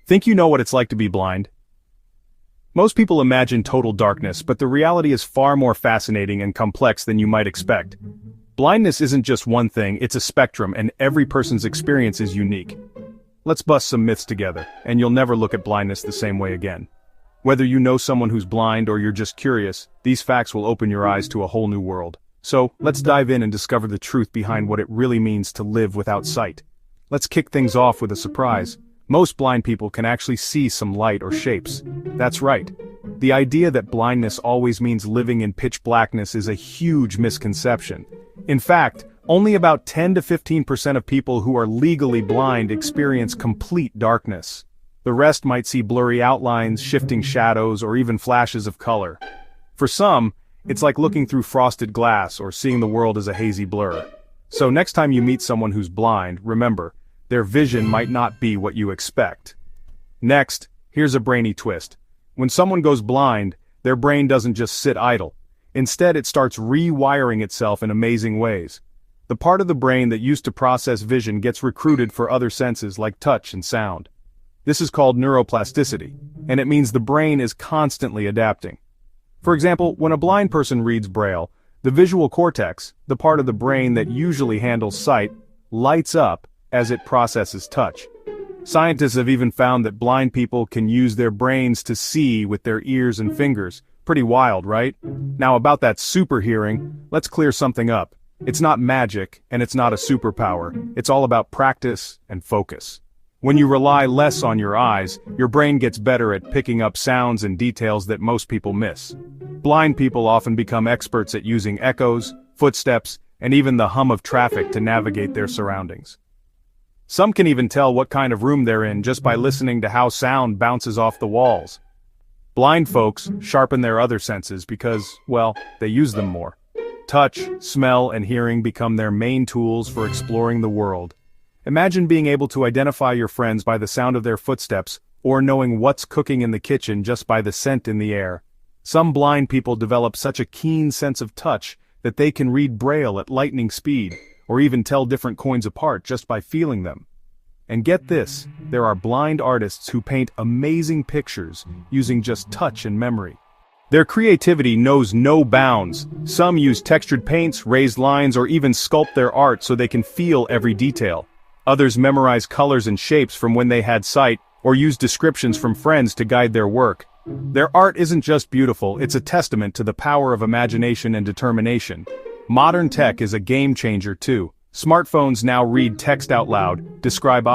Think you know what it's like to be blind? Most people imagine total darkness, but the reality is far more fascinating and complex than you might expect. Blindness isn't just one thing, it's a spectrum, and every person's experience is unique. Let's bust some myths together, and you'll never look at blindness the same way again. Whether you know someone who's blind or you're just curious, these facts will open your eyes to a whole new world. So, let's dive in and discover the truth behind what it really means to live without sight. Let's kick things off with a surprise. Most blind people can actually see some light or shapes. That's right. The idea that blindness always means living in pitch blackness is a huge misconception. In fact, only about 10 to 15% of people who are legally blind experience complete darkness. The rest might see blurry outlines, shifting shadows, or even flashes of color. For some, it's like looking through frosted glass or seeing the world as a hazy blur. So next time you meet someone who's blind, remember, their vision might not be what you expect. Next, here's a brainy twist. When someone goes blind, their brain doesn't just sit idle. Instead, it starts rewiring itself in amazing ways. The part of the brain that used to process vision gets recruited for other senses like touch and sound. This is called neuroplasticity, and it means the brain is constantly adapting. For example, when a blind person reads Braille, the visual cortex, the part of the brain that usually handles sight, lights up as it processes touch. Scientists have even found that blind people can use their brains to see with their ears and fingers. Pretty wild, right? Now about that super hearing, let's clear something up. It's not magic, and it's not a superpower. It's all about practice and focus. When you rely less on your eyes, your brain gets better at picking up sounds and details that most people miss. Blind people often become experts at using echoes, footsteps, and even the hum of traffic to navigate their surroundings. Some can even tell what kind of room they're in just by listening to how sound bounces off the walls. Blind folks sharpen their other senses because, well, they use them more. Touch, smell, and hearing become their main tools for exploring the world. Imagine being able to identify your friends by the sound of their footsteps, or knowing what's cooking in the kitchen just by the scent in the air. Some blind people develop such a keen sense of touch that they can read Braille at lightning speed, or even tell different coins apart just by feeling them. And get this, there are blind artists who paint amazing pictures using just touch and memory. Their creativity knows no bounds. Some use textured paints, raised lines, or even sculpt their art so they can feel every detail. Others memorize colors and shapes from when they had sight, or use descriptions from friends to guide their work. Their art isn't just beautiful, it's a testament to the power of imagination and determination. Modern tech is a game changer too. Smartphones now read text out loud, describe